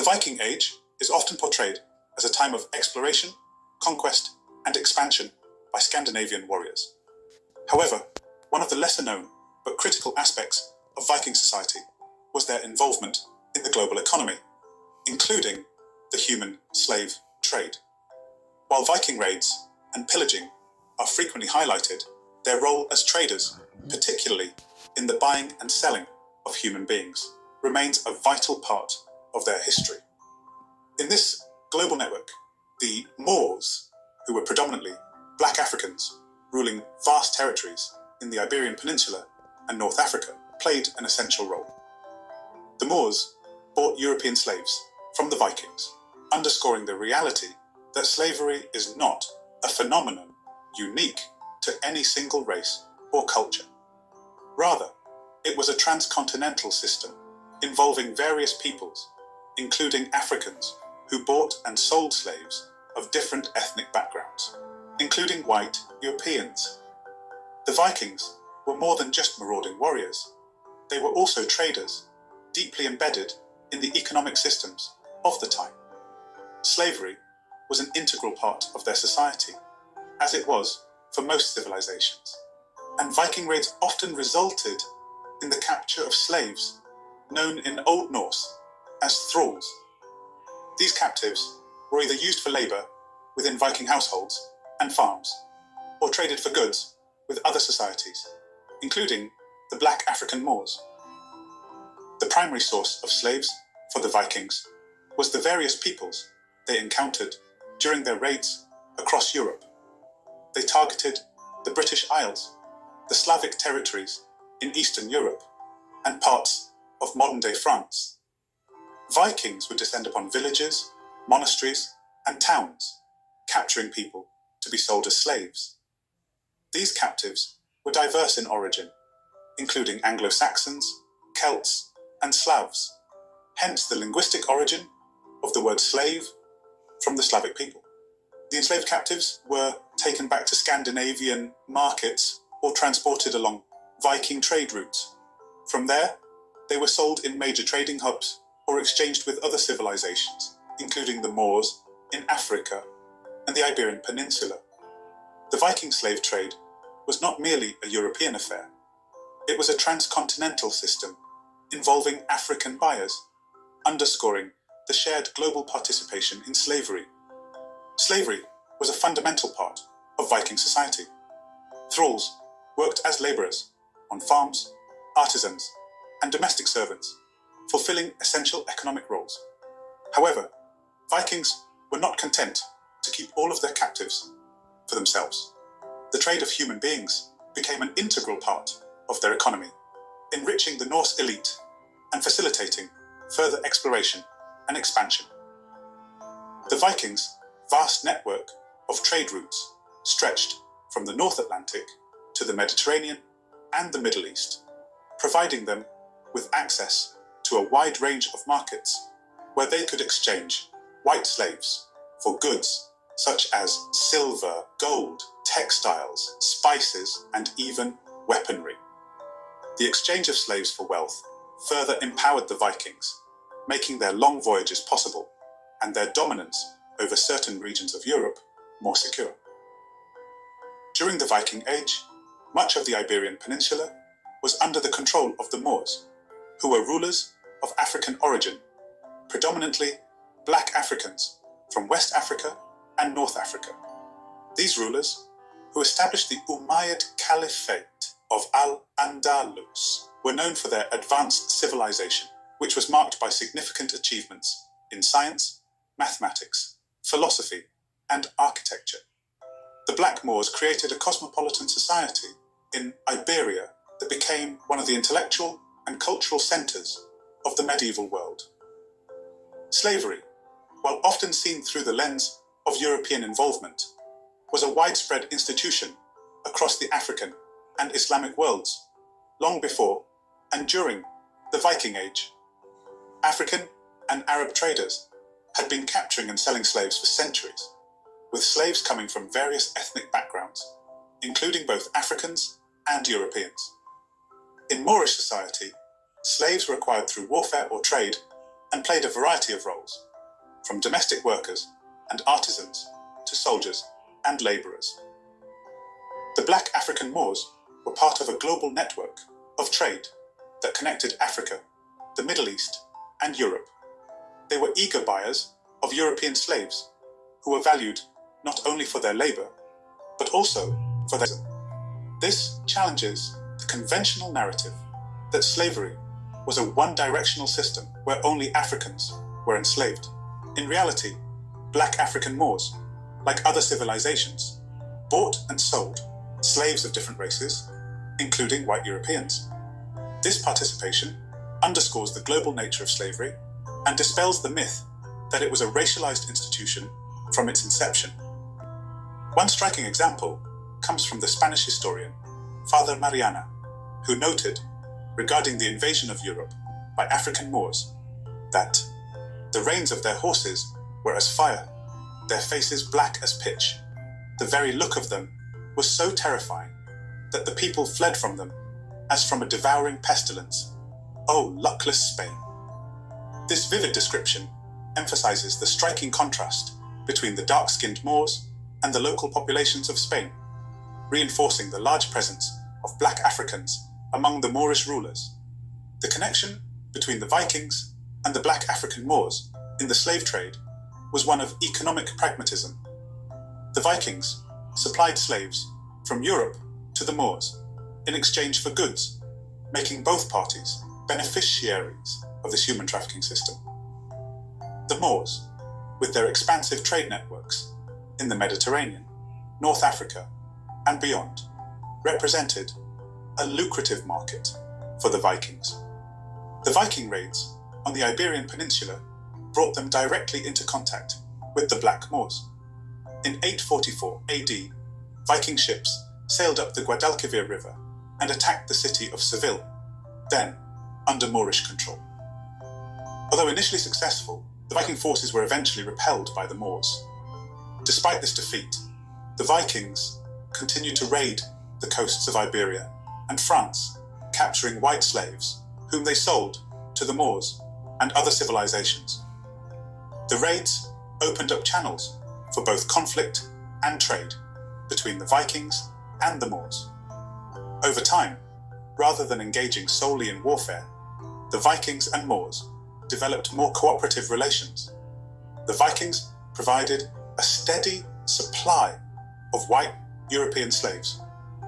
Viking Age is often portrayed as a time of exploration, conquest, and expansion by Scandinavian warriors. However, one of the lesser known but critical aspects of Viking society was their involvement in the global economy, including the human slave trade. While Viking raids and pillaging are frequently highlighted, their role as traders, particularly in the buying and selling of human beings, remains a vital part of their history. In this global network, the Moors, who were predominantly black Africans ruling vast territories in the Iberian Peninsula and North Africa, played an essential role. The Moors bought European slaves from the Vikings, underscoring the reality that slavery is not a phenomenon unique to any single race or culture. Rather, it was a transcontinental system involving various peoples, including Africans who bought and sold slaves of different ethnic backgrounds, including white Europeans. The Vikings were more than just marauding warriors. They were also traders, deeply embedded in the economic systems of the time. Slavery was an integral part of their society, as it was for most civilizations, and Viking raids often resulted in the capture of slaves, known in Old Norse as thralls. These captives were either used for labor within Viking households and farms, or traded for goods with other societies, including the black African Moors. The primary source of slaves for the Vikings was the various peoples they encountered during their raids across Europe. They targeted the British Isles, the Slavic territories in Eastern Europe, and parts of modern-day France. Vikings would descend upon villages, monasteries, and towns, capturing people to be sold as slaves. These captives were diverse in origin, including Anglo-Saxons, Celts, and Slavs, hence the linguistic origin of the word slave from the Slavic people. The enslaved captives were taken back to Scandinavian markets or transported along Viking trade routes. From there, they were sold in major trading hubs or exchanged with other civilizations, including the Moors in Africa and the Iberian Peninsula. The Viking slave trade was not merely a European affair. It was a transcontinental system involving African buyers, underscoring the shared global participation in slavery. Slavery was a fundamental part of Viking society. Thralls worked as laborers on farms, artisans, and domestic servants, fulfilling essential economic roles. However, Vikings were not content to keep all of their captives for themselves. The trade of human beings became an integral part of their economy, enriching the Norse elite and facilitating further exploration and expansion. The Vikings' vast network of trade routes stretched from the North Atlantic to the Mediterranean and the Middle East, providing them with access to a wide range of markets where they could exchange white slaves for goods such as silver, gold, textiles, spices, and even weaponry. The exchange of slaves for wealth further empowered the Vikings, making their long voyages possible and their dominance over certain regions of Europe more secure. During the Viking Age, much of the Iberian Peninsula was under the control of the Moors, who were rulers of African origin, predominantly black Africans from West Africa and North Africa. These rulers, who established the Umayyad Caliphate of Al-Andalus, were known for their advanced civilization, which was marked by significant achievements in science, mathematics, philosophy, and architecture. The Black Moors created a cosmopolitan society in Iberia that became one of the intellectual and cultural centers of the medieval world. Slavery, while often seen through the lens of European involvement, was a widespread institution across the African and Islamic worlds, long before and during the Viking Age. African and Arab traders had been capturing and selling slaves for centuries, with slaves coming from various ethnic backgrounds, including both Africans and Europeans. In Moorish society, slaves were acquired through warfare or trade and played a variety of roles, from domestic workers and artisans to soldiers and labourers. The black African Moors were part of a global network of trade that connected Africa, the Middle East, and Europe. They were eager buyers of European slaves who were valued not only for their labour, but also for their... This challenges the conventional narrative that slavery was a one-directional system where only Africans were enslaved. In reality, black African Moors, like other civilizations, bought and sold slaves of different races, including white Europeans. This participation underscores the global nature of slavery and dispels the myth that it was a racialized institution from its inception. One striking example comes from the Spanish historian Father Mariana, who noted, regarding the invasion of Europe by African Moors, that the reins of their horses were as fire, their faces black as pitch. The very look of them was so terrifying that the people fled from them as from a devouring pestilence. Oh, luckless Spain! This vivid description emphasizes the striking contrast between the dark-skinned Moors and the local populations of Spain, reinforcing the large presence of black Africans among the Moorish rulers. The connection between the Vikings and the black African Moors in the slave trade was one of economic pragmatism. The Vikings supplied slaves from Europe to the Moors in exchange for goods, making both parties beneficiaries of this human trafficking system. The Moors, with their expansive trade networks in the Mediterranean, North Africa, and beyond, represented a lucrative market for the Vikings. The Viking raids on the Iberian Peninsula brought them directly into contact with the Black Moors. In 844 AD, Viking ships sailed up the Guadalquivir River and attacked the city of Seville, then under Moorish control. Although initially successful, the Viking forces were eventually repelled by the Moors. Despite this defeat, the Vikings continued to raid the coasts of Iberia and France, capturing white slaves, whom they sold to the Moors and other civilizations. The raids opened up channels for both conflict and trade between the Vikings and the Moors. Over time, rather than engaging solely in warfare, the Vikings and Moors developed more cooperative relations. The Vikings provided a steady supply of white European slaves,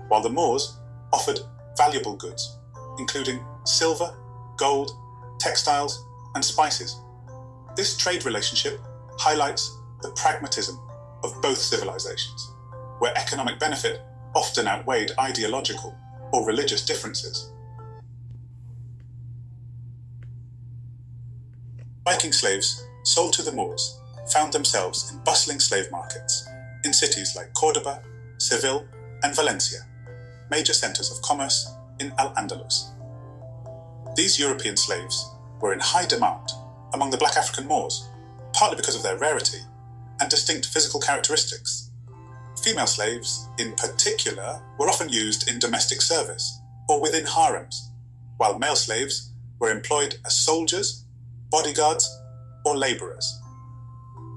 while the Moors offered valuable goods, including silver, gold, textiles, and spices. This trade relationship highlights the pragmatism of both civilizations, where economic benefit often outweighed ideological or religious differences. Viking slaves sold to the Moors found themselves in bustling slave markets in cities like Cordoba, Seville, and Valencia, major centers of commerce in Al-Andalus. These European slaves were in high demand among the black African Moors, partly because of their rarity and distinct physical characteristics. Female slaves, in particular, were often used in domestic service or within harems, while male slaves were employed as soldiers, bodyguards, or laborers.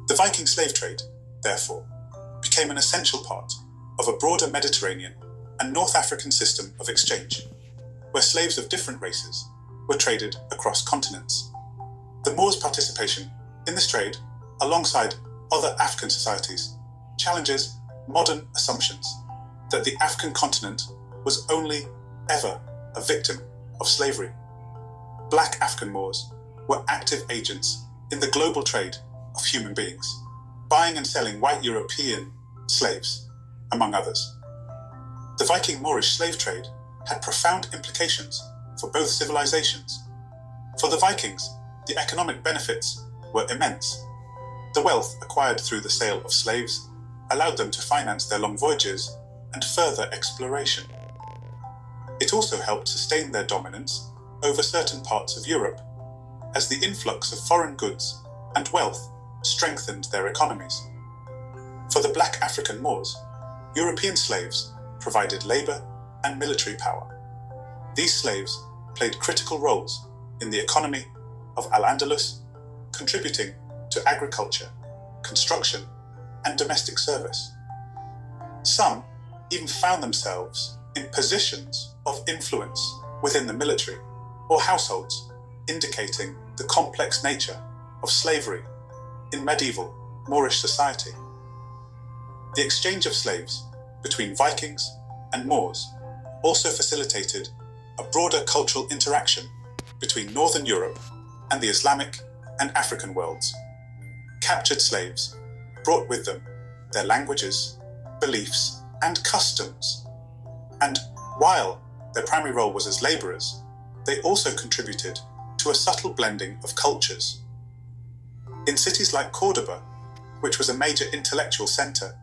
The Viking slave trade, therefore, became an essential part of a broader Mediterranean and North African system of exchange, where slaves of different races were traded across continents. The Moors' participation in this trade, alongside other African societies, challenges modern assumptions that the African continent was only ever a victim of slavery. Black African Moors were active agents in the global trade of human beings, buying and selling white European slaves, among others. The Viking Moorish slave trade had profound implications for both civilizations. For the Vikings, the economic benefits were immense. The wealth acquired through the sale of slaves allowed them to finance their long voyages and further exploration. It also helped sustain their dominance over certain parts of Europe, as the influx of foreign goods and wealth strengthened their economies. For the black African Moors, European slaves provided labor and military power. These slaves played critical roles in the economy of Al-Andalus contributing to agriculture, construction, and domestic service. Some even found themselves in positions of influence within the military or households, indicating the complex nature of slavery in medieval Moorish society. The exchange of slaves between Vikings and Moors also facilitated a broader cultural interaction between Northern Europe and the Islamic and African worlds. Captured slaves brought with them their languages, beliefs, and customs. And while their primary role was as laborers, they also contributed to a subtle blending of cultures. In cities like Cordoba, which was a major intellectual center,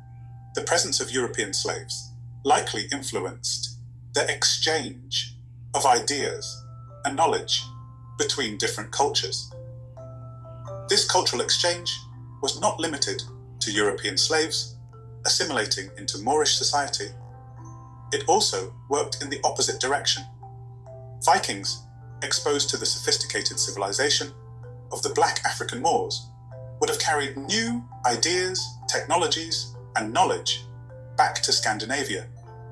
the presence of European slaves likely influenced the exchange of ideas and knowledge between different cultures. This cultural exchange was not limited to European slaves assimilating into Moorish society. It also worked in the opposite direction. Vikings, exposed to the sophisticated civilization of the black African Moors, would have carried new ideas, technologies, and knowledge back to Scandinavia,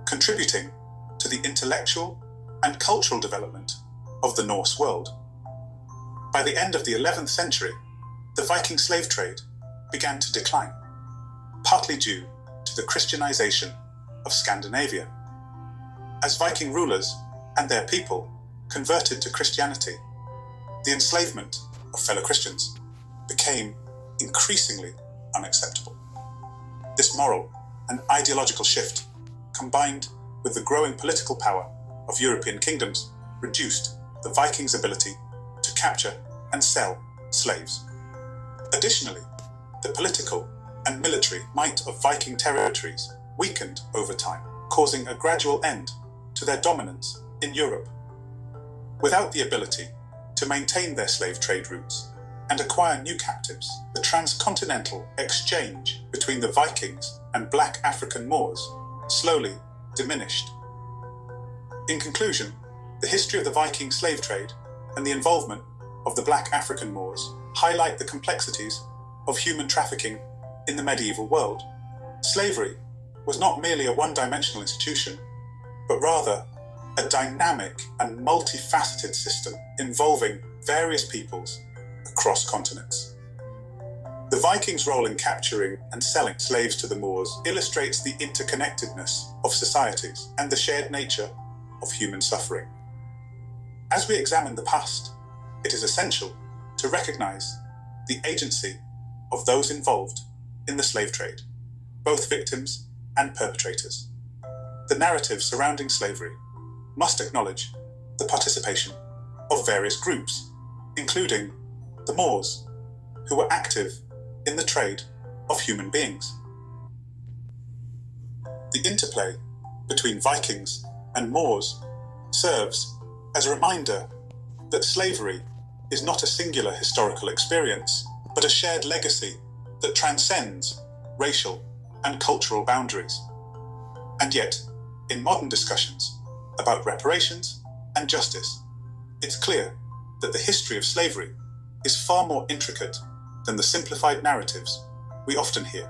contributing to the intellectual and cultural development of the Norse world. By the end of the 11th century, the Viking slave trade began to decline, partly due to the Christianization of Scandinavia. As Viking rulers and their people converted to Christianity, the enslavement of fellow Christians became increasingly unacceptable. This moral and ideological shift, combined with the growing political power of European kingdoms, reduced the Vikings' ability to capture and sell slaves. Additionally, the political and military might of Viking territories weakened over time, causing a gradual end to their dominance in Europe. Without the ability to maintain their slave trade routes and acquire new captives, the transcontinental exchange between the Vikings and black African Moors slowly diminished. In conclusion, the history of the Viking slave trade and the involvement of the black African Moors highlight the complexities of human trafficking in the medieval world. Slavery was not merely a one-dimensional institution, but rather a dynamic and multifaceted system involving various peoples across continents. The Vikings' role in capturing and selling slaves to the Moors illustrates the interconnectedness of societies and the shared nature of human suffering. As we examine the past, it is essential to recognize the agency of those involved in the slave trade, both victims and perpetrators. The narrative surrounding slavery must acknowledge the participation of various groups, including the Moors, who were active in the trade of human beings. The interplay between Vikings and Moors serves as a reminder that slavery is not a singular historical experience, but a shared legacy that transcends racial and cultural boundaries. And yet, in modern discussions about reparations and justice, it's clear that the history of slavery is far more intricate than the simplified narratives we often hear.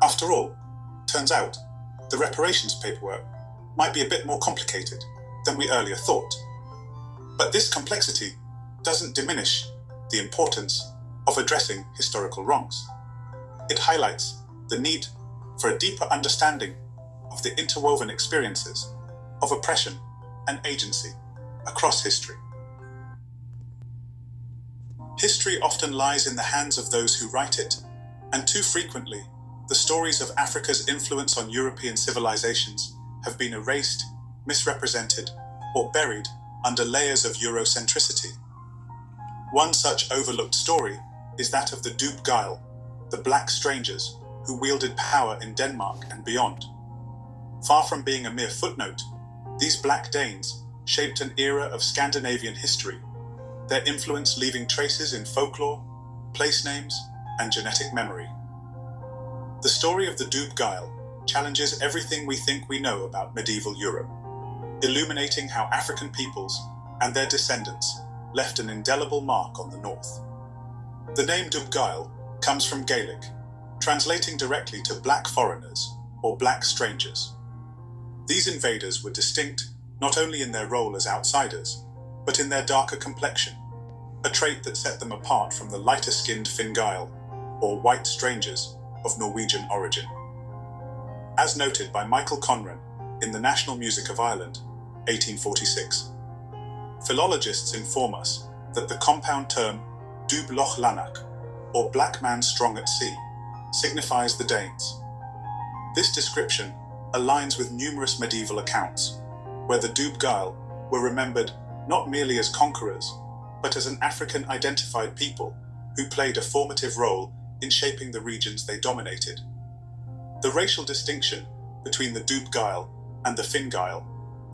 After all, turns out the reparations paperwork might be a bit more complicated than we earlier thought. But this complexity doesn't diminish the importance of addressing historical wrongs. It highlights the need for a deeper understanding of the interwoven experiences of oppression and agency across history. History often lies in the hands of those who write it, and too frequently, the stories of Africa's influence on European civilizations have been erased, misrepresented, or buried under layers of Eurocentricity. One such overlooked story is that of the Dubhgaill, the black strangers who wielded power in Denmark and beyond. Far from being a mere footnote, these Black Danes shaped an era of Scandinavian history, their influence leaving traces in folklore, place names, and genetic memory. The story of the Dubhgaill challenges everything we think we know about medieval Europe, illuminating how African peoples and their descendants left an indelible mark on the North. The name Dubhgaill comes from Gaelic, translating directly to black foreigners or black strangers. These invaders were distinct not only in their role as outsiders, but in their darker complexion, a trait that set them apart from the lighter-skinned Finngaill, or white strangers of Norwegian origin. As noted by Michael Conran in The National Music of Ireland, 1846, philologists inform us that the compound term Dubh Loch Lanach, or black man strong at sea, signifies the Danes. This description aligns with numerous medieval accounts, where the Dubhgaill were remembered not merely as conquerors, but as an African-identified people who played a formative role in shaping the regions they dominated. The racial distinction between the Dubhgaill and the Finngaill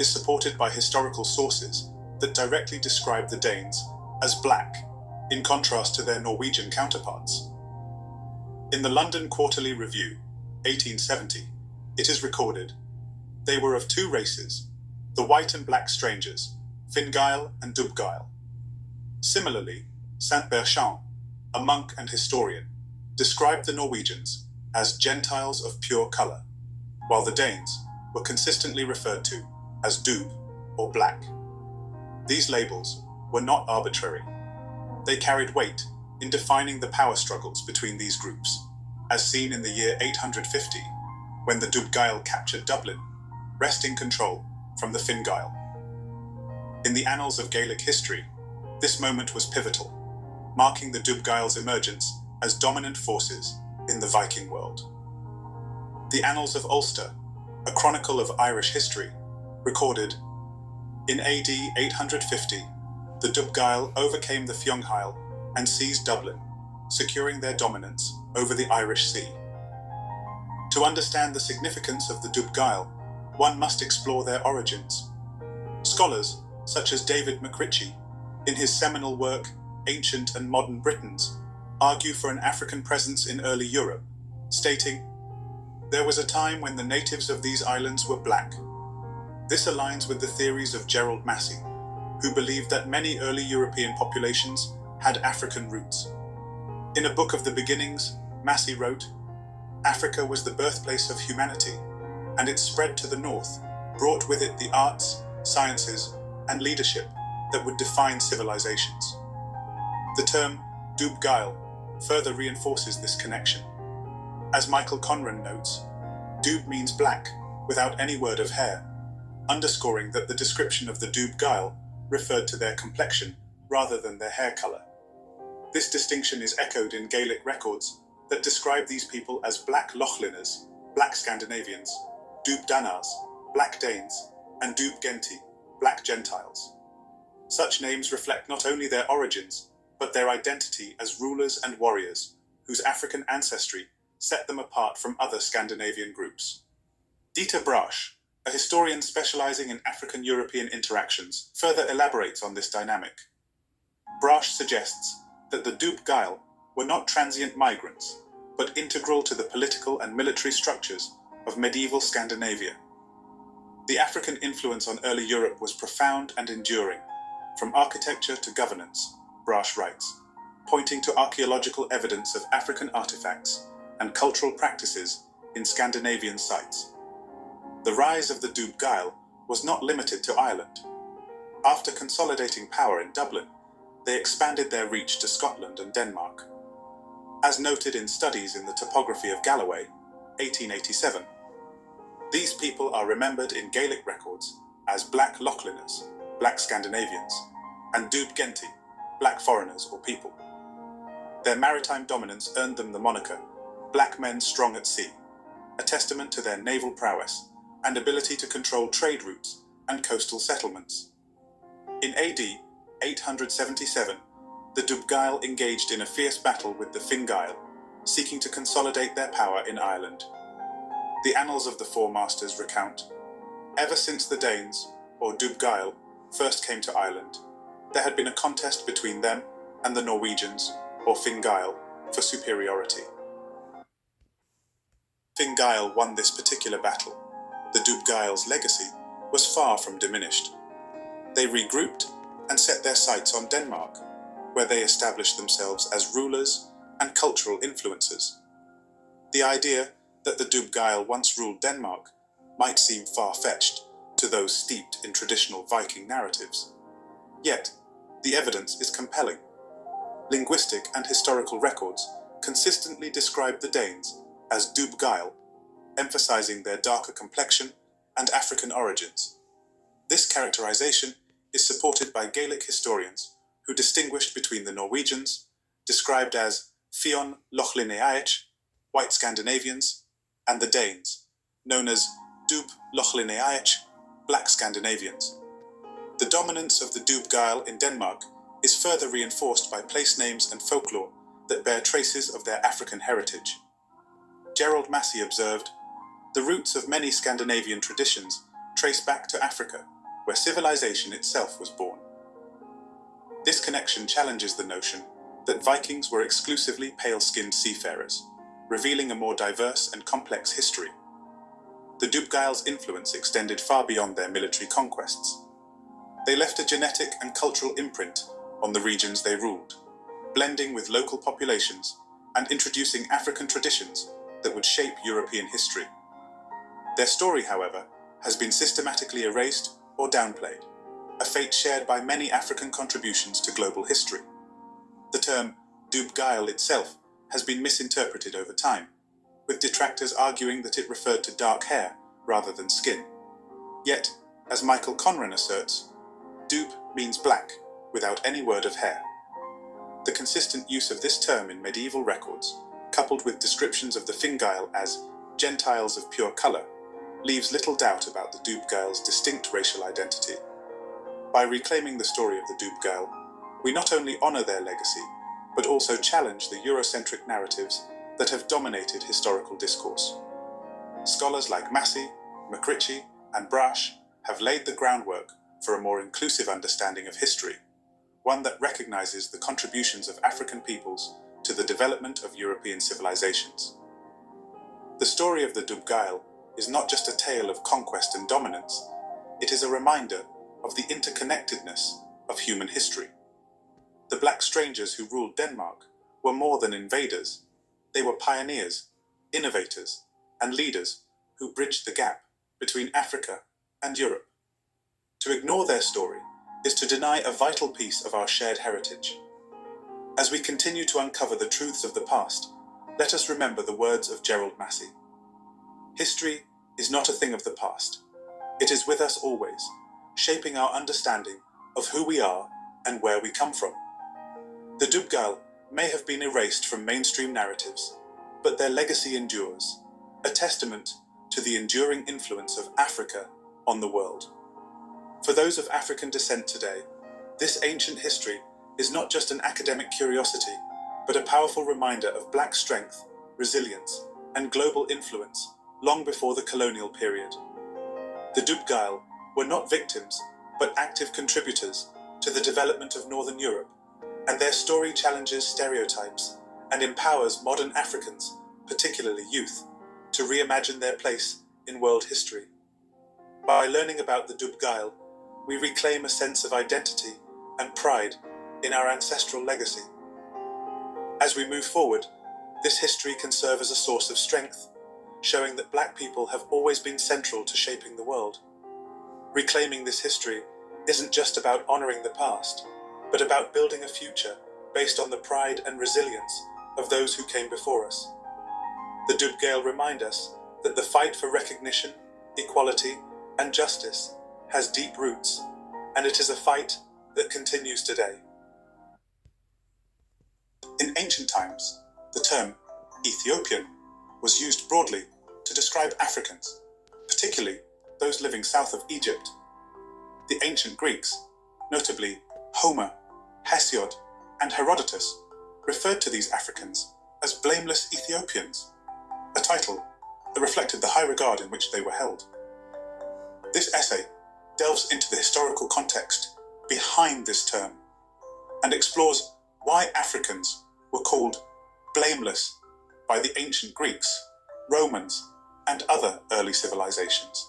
is supported by historical sources that directly describe the Danes as black, in contrast to their Norwegian counterparts. In the London Quarterly Review, 1870, it is recorded, "They were of two races, the white and black strangers, Finngaill and Dubhgaill." Similarly, Saint Berchant, a monk and historian, described the Norwegians as Gentiles of pure colour, while the Danes were consistently referred to as Dubh or black. These labels were not arbitrary. They carried weight in defining the power struggles between these groups, as seen in the year 850, when the Dubhgaill captured Dublin, wresting control from the Finngaill. In the annals of Gaelic history, this moment was pivotal, marking the Dubhgaill's emergence as dominant forces in the Viking world. The Annals of Ulster, a chronicle of Irish history, recorded, "In AD 850, the Dubhgaill overcame the Fionnghail and seized Dublin, securing their dominance over the Irish Sea." To understand the significance of the Dubhgaill, one must explore their origins. Scholars, such as David McRitchie, in his seminal work Ancient and Modern Britons, argue for an African presence in early Europe, stating, "There was a time when the natives of these islands were black." This aligns with the theories of Gerald Massey, who believed that many early European populations had African roots. In A Book of the Beginnings, Massey wrote, "Africa was the birthplace of humanity, and its spread to the north brought with it the arts, sciences, and leadership that would define civilizations." The term Dubhgaill further reinforces this connection. As Michael Conran notes, Dubh means black, without any word of hair, underscoring that the description of the Dubhgaill referred to their complexion rather than their hair colour. This distinction is echoed in Gaelic records that describe these people as black Lochliners, black Scandinavians, Dubh Danars, black Danes, and Dubh Genti, black Gentiles. Such names reflect not only their origins, but their identity as rulers and warriors, whose African ancestry set them apart from other Scandinavian groups. Dieter Brasch, a historian specializing in African-European interactions, further elaborates on this dynamic. Brasch suggests that the Dubhgaill were not transient migrants, but integral to the political and military structures of medieval Scandinavia. The African influence on early Europe was profound and enduring, from architecture to governance, Brasch writes, pointing to archaeological evidence of African artifacts and cultural practices in Scandinavian sites. The rise of the Dubhgaill was not limited to Ireland. After consolidating power in Dublin, they expanded their reach to Scotland and Denmark. As noted in Studies in the Topography of Galloway, 1887, these people are remembered in Gaelic records as black Lochliners, black Scandinavians, and Dubh Genti, black foreigners or people. Their maritime dominance earned them the moniker black men strong at sea, a testament to their naval prowess and ability to control trade routes and coastal settlements. In AD 877, the Dubhgaill engaged in a fierce battle with the Finngaill, seeking to consolidate their power in Ireland. The Annals of the Four Masters recount, "Ever since the Danes, or Dubhgaill, first came to Ireland, there had been a contest between them and the Norwegians, or Finngaill, for superiority. Finngaill won this particular battle. The Dubhgaill's legacy was far from diminished. They regrouped and set their sights on Denmark, where they established themselves as rulers and cultural influencers. The idea that the Dubhgaill once ruled Denmark might seem far-fetched to those steeped in traditional Viking narratives. Yet, the evidence is compelling. Linguistic and historical records consistently describe the Danes as Dubhgaill, emphasizing their darker complexion and African origins. This characterization is supported by Gaelic historians who distinguished between the Norwegians, described as Fionn Lochlineaich, white Scandinavians, and the Danes, known as Dub Lochlineaich, black Scandinavians. The dominance of the Dubhgaill in Denmark is further reinforced by place names and folklore that bear traces of their African heritage. Gerald Massey observed, "The roots of many Scandinavian traditions trace back to Africa, where civilization itself was born." This connection challenges the notion that Vikings were exclusively pale-skinned seafarers, revealing a more diverse and complex history. The Dubhgaill's influence extended far beyond their military conquests. They left a genetic and cultural imprint on the regions they ruled, blending with local populations and introducing African traditions that would shape European history. Their story, however, has been systematically erased or downplayed, a fate shared by many African contributions to global history. The term Dubhgaill itself has been misinterpreted over time, with detractors arguing that it referred to dark hair rather than skin. Yet, as Michael Conran asserts, Dub means black, without any word of hair. The consistent use of this term in medieval records, coupled with descriptions of the Fingail as Gentiles of pure colour, leaves little doubt about the Dubhgaill's distinct racial identity. By reclaiming the story of the Dubhgaill, we not only honour their legacy, but also challenge the Eurocentric narratives that have dominated historical discourse. Scholars like Massey, McRitchie, and Brash have laid the groundwork for a more inclusive understanding of history, one that recognises the contributions of African peoples to the development of European civilizations. The story of the Dubhgaill is not just a tale of conquest and dominance, it is a reminder of the interconnectedness of human history. The black strangers who ruled Denmark were more than invaders. They were pioneers, innovators, and leaders who bridged the gap between Africa and Europe. To ignore their story is to deny a vital piece of our shared heritage. As we continue to uncover the truths of the past, let us remember the words of Gerald Massey. History is not a thing of the past. It is with us always, shaping our understanding of who we are and where we come from. The Dubhgaill may have been erased from mainstream narratives, but their legacy endures, a testament to the enduring influence of Africa on the world. For those of African descent today, this ancient history is not just an academic curiosity, but a powerful reminder of black strength, resilience, and global influence long before the colonial period. The Dubhgaill were not victims, but active contributors to the development of Northern Europe, and their story challenges stereotypes and empowers modern Africans, particularly youth, to reimagine their place in world history. By learning about the Dubhgaill, we reclaim a sense of identity and pride in our ancestral legacy. As we move forward, this history can serve as a source of strength, showing that black people have always been central to shaping the world. Reclaiming this history isn't just about honouring the past, but about building a future based on the pride and resilience of those who came before us. The Dubhgaill remind us that the fight for recognition, equality, and justice has deep roots, and it is a fight that continues today. In ancient times, the term Ethiopian was used broadly to describe Africans, particularly those living south of Egypt. The ancient Greeks, notably Homer, Hesiod, and Herodotus, referred to these Africans as blameless Ethiopians, a title that reflected the high regard in which they were held. This essay delves into the historical context behind this term and explores why Africans were called blameless by the ancient Greeks, Romans, and other early civilizations.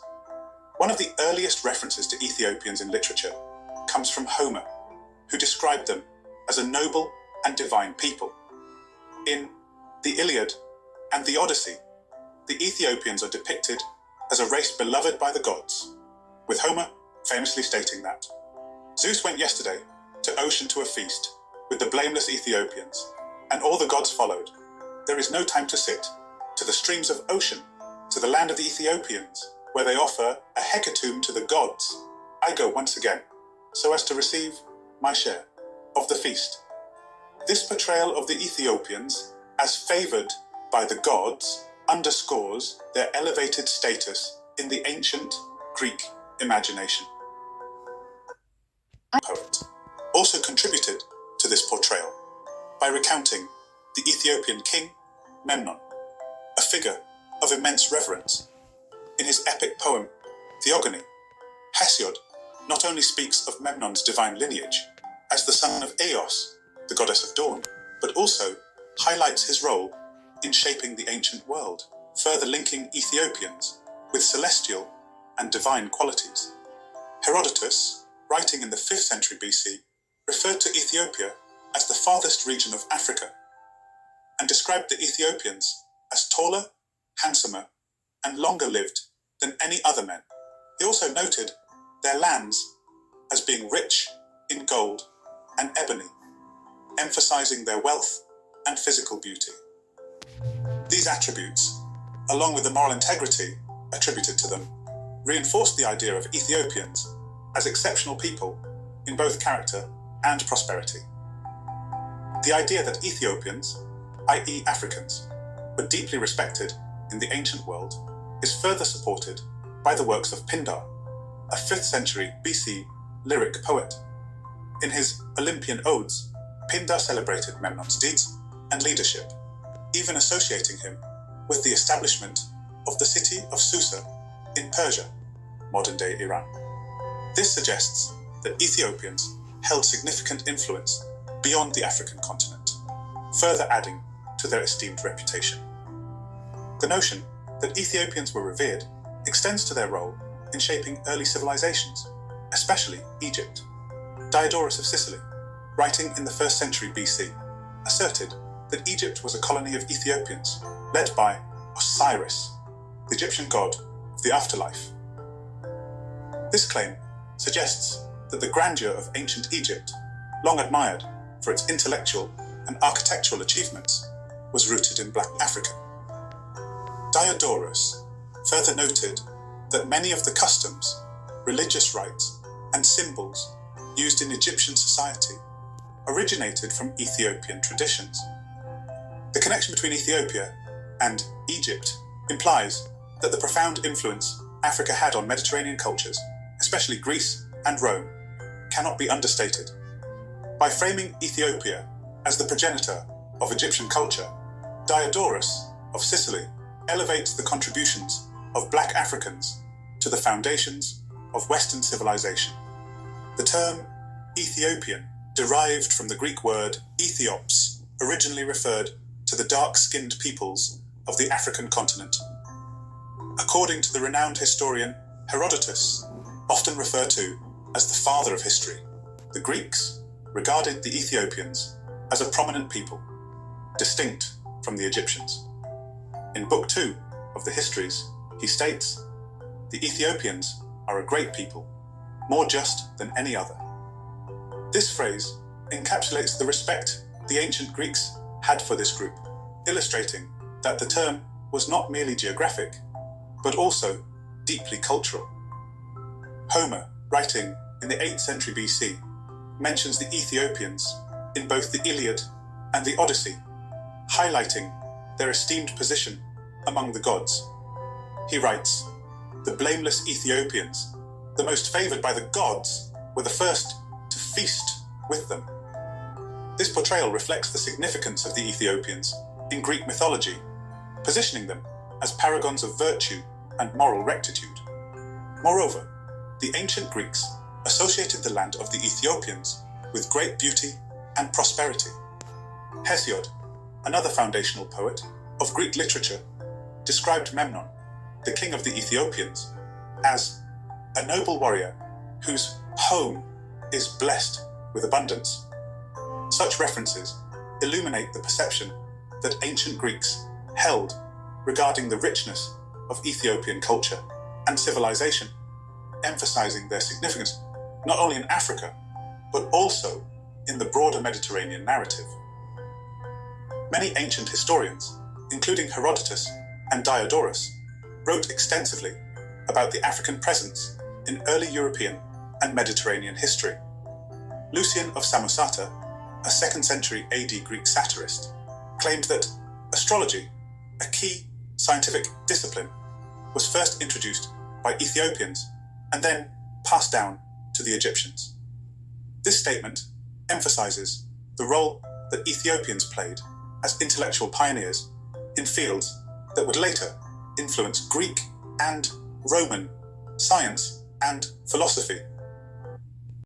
One of the earliest references to Ethiopians in literature comes from Homer, who described them as a noble and divine people. In the Iliad and the Odyssey, the Ethiopians are depicted as a race beloved by the gods, with Homer famously stating that Zeus went yesterday to ocean to a feast with the blameless Ethiopians, and all the gods followed. There is no time to sit, to the streams of ocean, to the land of the Ethiopians, where they offer a hecatomb to the gods. I go once again, so as to receive my share of the feast. This portrayal of the Ethiopians as favored by the gods underscores their elevated status in the ancient Greek imagination. Poet also contributed to this portrayal by recounting the Ethiopian king Memnon, a figure of immense reverence. In his epic poem Theogony, Hesiod not only speaks of Memnon's divine lineage as the son of Eos, the goddess of dawn, but also highlights his role in shaping the ancient world, further linking Ethiopians with celestial and divine qualities. Herodotus, writing in the 5th century BC, referred to Ethiopia as the farthest region of Africa, and described the Ethiopians as taller, handsomer, and longer lived than any other men. He also noted their lands as being rich in gold and ebony, emphasizing their wealth and physical beauty. These attributes, along with the moral integrity attributed to them, reinforced the idea of Ethiopians as exceptional people in both character and prosperity. The idea that Ethiopians, i.e. Africans, were deeply respected in the ancient world is further supported by the works of Pindar, a 5th century BC lyric poet. In his Olympian odes, Pindar celebrated Memnon's deeds and leadership, even associating him with the establishment of the city of Susa in Persia, modern-day Iran. This suggests that Ethiopians held significant influence beyond the African continent, further adding to their esteemed reputation. The notion that Ethiopians were revered extends to their role in shaping early civilizations, especially Egypt. Diodorus of Sicily, writing in the 1st century BC, asserted that Egypt was a colony of Ethiopians led by Osiris, the Egyptian god of the afterlife. This claim suggests that the grandeur of ancient Egypt, long admired for its intellectual and architectural achievements, was rooted in Black Africa. Diodorus further noted that many of the customs, religious rites, and symbols used in Egyptian society originated from Ethiopian traditions. The connection between Ethiopia and Egypt implies that the profound influence Africa had on Mediterranean cultures, especially Greece and Rome, cannot be understated. By framing Ethiopia as the progenitor of Egyptian culture, Diodorus of Sicily elevates the contributions of Black Africans to the foundations of Western civilization. The term Ethiopian, derived from the Greek word Ethiops, originally referred to the dark-skinned peoples of the African continent. According to the renowned historian Herodotus, often referred to as the father of history, the Greeks regarded the Ethiopians as a prominent people, distinct from the Egyptians. In Book 2 of the Histories, he states, "The Ethiopians are a great people, more just than any other." This phrase encapsulates the respect the ancient Greeks had for this group, illustrating that the term was not merely geographic, but also deeply cultural. Homer, writing in the 8th century BC, mentions the Ethiopians in both the Iliad and the Odyssey, highlighting their esteemed position among the gods. He writes, "The blameless Ethiopians, the most favored by the gods, were the first to feast with them." This portrayal reflects the significance of the Ethiopians in Greek mythology, positioning them as paragons of virtue and moral rectitude. Moreover, the ancient Greeks associated the land of the Ethiopians with great beauty and prosperity. Hesiod, another foundational poet of Greek literature, described Memnon, the king of the Ethiopians, as a noble warrior whose home is blessed with abundance. Such references illuminate the perception that ancient Greeks held regarding the richness of Ethiopian culture and civilization, emphasizing their significance not only in Africa, but also in the broader Mediterranean narrative. Many ancient historians, including Herodotus and Diodorus, wrote extensively about the African presence in early European and Mediterranean history. Lucian of Samosata, a 2nd century AD Greek satirist, claimed that astrology, a key scientific discipline, was first introduced by Ethiopians and then passed down to the Egyptians. This statement emphasizes the role that Ethiopians played as intellectual pioneers in fields that would later influence Greek and Roman science and philosophy.